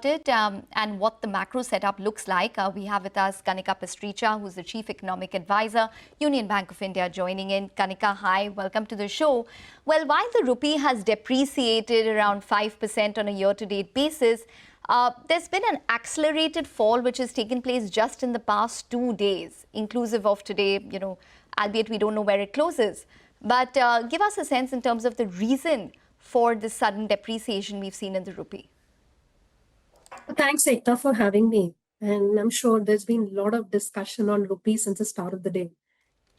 started and what the macro setup looks like. We have with us Kanika Pasricha, who's the Chief Economic Advisor, Union Bank of India, joining in. Kanika, hi, welcome to the show. Well, while the rupee has depreciated around 5% on a year-to-date basis, there's been an accelerated fall which has taken place just in the past 2 days, inclusive of today, albeit we don't know where it closes. But give us a sense in terms of the reason for this sudden depreciation we've seen in the rupee. Thanks, Ekta, for having me. And I'm sure there's been a lot of discussion on rupee since the start of the day.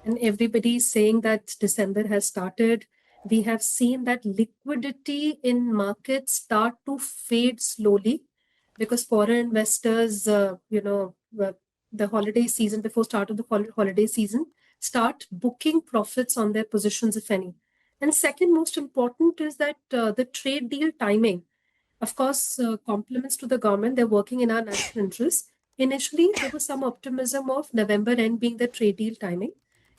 And everybody's saying that December has started. We have seen that liquidity in markets start to fade slowly because foreign investors, the holiday season, before start of the holiday season, start booking profits on their positions, if any. And second most important is that the trade deal timing. Of course, compliments to the government. They're working in our national interest. Initially, there was some optimism of November end being the trade deal timing.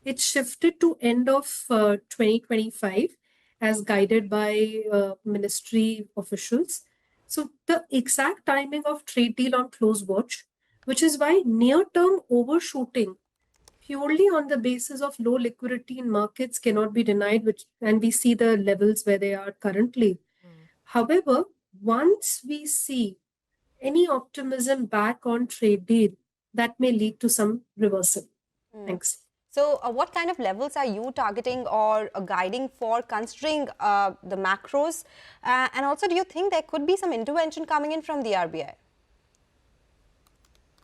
It shifted to end of 2025 as guided by ministry officials. So the exact timing of trade deal on close watch, which is why near-term overshooting purely on the basis of low liquidity in markets cannot be denied, and we see the levels where they are currently. However, once we see any optimism back on trade deal, that may lead to some reversal. Thanks. So what kind of levels are you targeting or guiding for, considering the macros? And also, do you think there could be some intervention coming in from the RBI?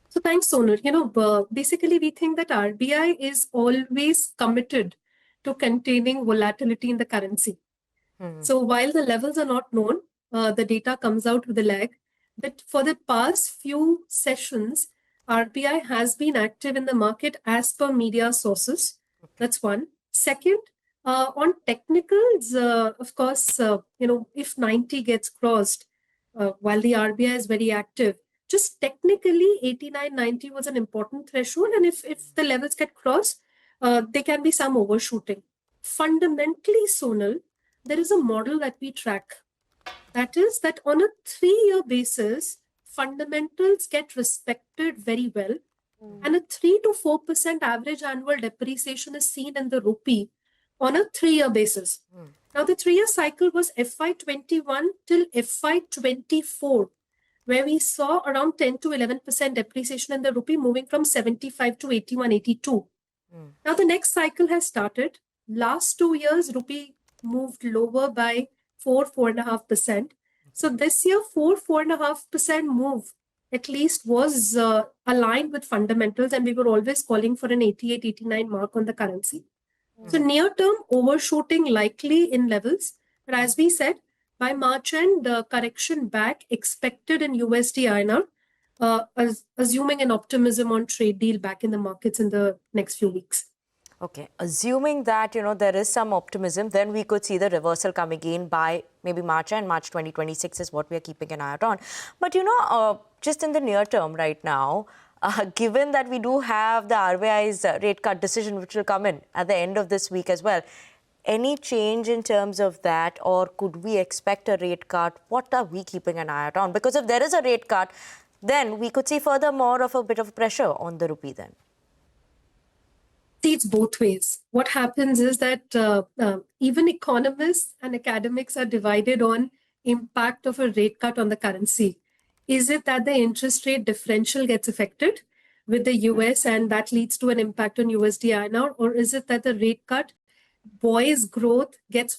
So thanks, Sonal. Basically, we think that RBI is always committed to containing volatility in the currency. So while the levels are not known, the data comes out with a lag. But for the past few sessions, RBI has been active in the market as per media sources. That's one. Second, on technicals, of course, if 90 gets crossed, while the RBI is very active, just technically 89-90 was an important threshold. And if the levels get crossed, there can be some overshooting. Fundamentally, Sonal, there is a model that we track. That is that on a 3-year basis, fundamentals get respected very well. And a 3 to 4% average annual depreciation is seen in the rupee on a 3-year basis. Now, the 3-year cycle was FY21 till FY24, where we saw around 10 to 11% depreciation in the rupee, moving from 75 to 81, 82. Now, the next cycle has started. Last 2 years, rupee moved lower by 4.5%. So this year, 4.5% move at least was aligned with fundamentals, and we were always calling for an 88, 89 mark on the currency. So near-term overshooting likely in levels, but as we said, by March end, correction back expected in USD INR, assuming an optimism on trade deal back in the markets in the next few weeks. Okay, assuming that, there is some optimism, then we could see the reversal coming in by maybe March and March 2026 is what we are keeping an eye out on. But, just in the near term right now, given that we do have the RBI's rate cut decision, which will come in at the end of this week as well, any change in terms of that, or could we expect a rate cut? What are we keeping an eye out on? Because if there is a rate cut, then we could see further more of a bit of pressure on the rupee then. See, it's both ways. What happens is that even economists and academics are divided on impact of a rate cut on the currency. Is it that the interest rate differential gets affected with the US and that leads to an impact on USD INR, or is it that the rate cut buoys growth, gets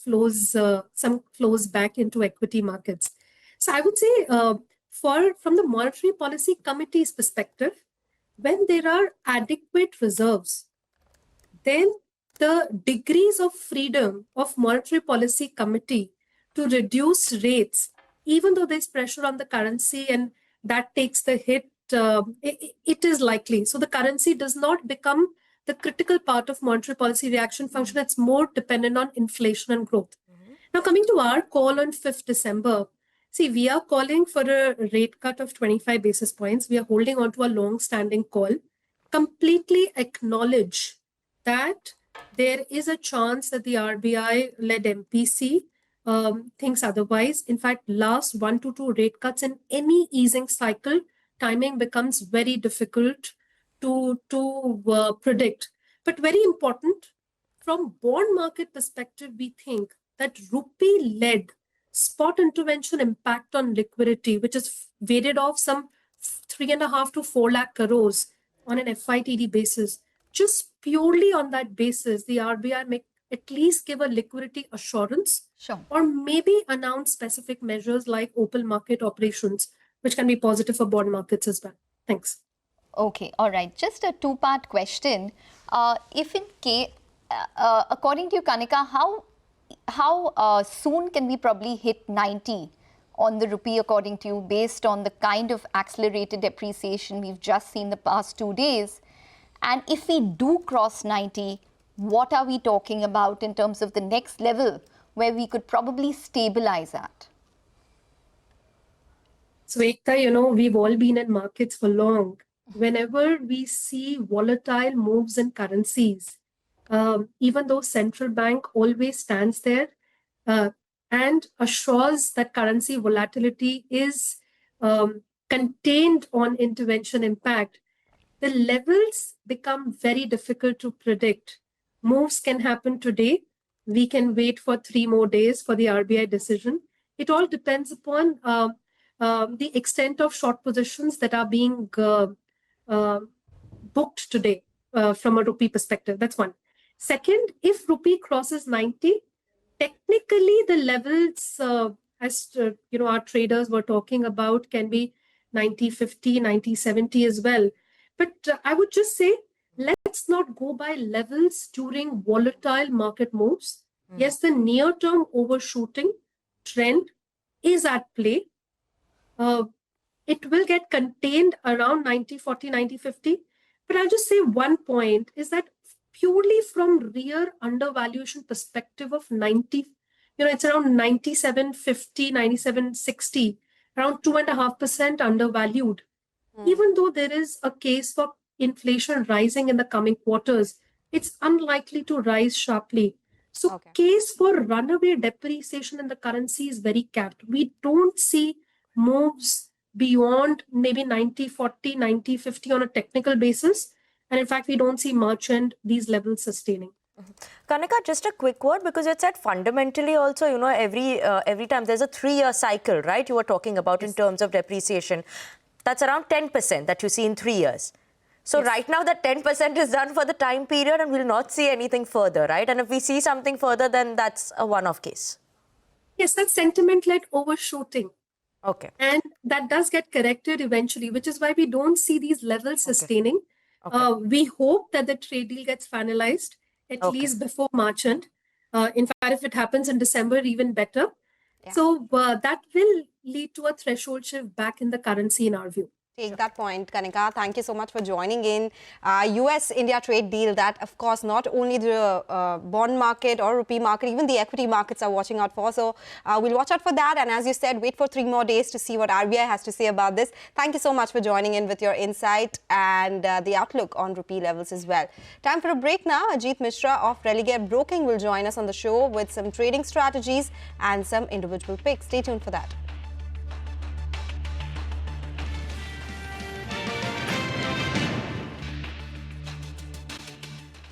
some flows back into equity markets? So I would say from the Monetary Policy Committee's perspective, when there are adequate reserves, then the degrees of freedom of Monetary Policy Committee to reduce rates, even though there's pressure on the currency and that takes the hit, it is likely. So the currency does not become the critical part of monetary policy reaction function. It's more dependent on inflation and growth. Now, coming to our call on 5th December, see, we are calling for a rate cut of 25 basis points. We are holding on to a long-standing call, completely acknowledge that there is a chance that the RBI-led MPC thinks otherwise. In fact, last 1 to 2 rate cuts in any easing cycle, timing becomes very difficult to predict. But very important, from bond market perspective, we think that rupee-led spot intervention impact on liquidity, which is weighted off some 3.5 to 4 lakh crores on an FITD basis. Just purely on that basis, the RBI may at least give a liquidity assurance, Sure. or maybe announce specific measures like open market operations, which can be positive for bond markets as well. Thanks. Okay, all right. Just a two-part question. If in case, according to you, Kanika, how soon can we probably hit 90 on the rupee, according to you, based on the kind of accelerated depreciation we've just seen the past 2 days? And if we do cross 90, what are we talking about in terms of the next level where we could probably stabilize at? So, Ekta, we've all been in markets for long. Whenever we see volatile moves in currencies, even though central bank always stands there and assures that currency volatility is contained on intervention impact, the levels become very difficult to predict. Moves can happen today. We can wait for 3 more days for the RBI decision. It all depends upon the extent of short positions that are being booked today from a rupee perspective. That's one. Second, if rupee crosses 90, technically the levels, as our traders were talking about, can be 90.50, 90.70 as well. But I would just say, let's not go by levels during volatile market moves. Yes, the near-term overshooting trend is at play. It will get contained around 90.40, 90.50. But I'll just say one point is that purely from real undervaluation perspective of 90, it's around 97.50, 97.60, around 2.5% undervalued. Even though there is a case for inflation rising in the coming quarters, it's unlikely to rise sharply. So case for runaway depreciation in the currency is very capped. We don't see moves beyond maybe 90.40, 90.50 on a technical basis. And in fact, we don't see much and these levels sustaining. Kanika, just a quick word, because it said fundamentally also, every time there's a 3-year cycle, right? You were talking about in terms of depreciation. That's around 10% that you see in 3 years. So right now that 10% is done for the time period and we'll not see anything further, right? And if we see something further, then that's a one-off case. Yes, that's sentiment-led overshooting. Okay. And that does get corrected eventually, which is why we don't see these levels sustaining. We hope that the trade deal gets finalized at least before March end. In fact, if it happens in December, even better. Yeah. So that will lead to a threshold shift back in the currency in our view. Take that point, Kanika. Thank you so much for joining in. US-India trade deal that, of course, not only the bond market or rupee market, even the equity markets are watching out for. So we'll watch out for that. And as you said, wait for 3 more days to see what RBI has to say about this. Thank you so much for joining in with your insight and the outlook on rupee levels as well. Time for a break now. Ajit Mishra of Religare Broking will join us on the show with some trading strategies and some individual picks. Stay tuned for that.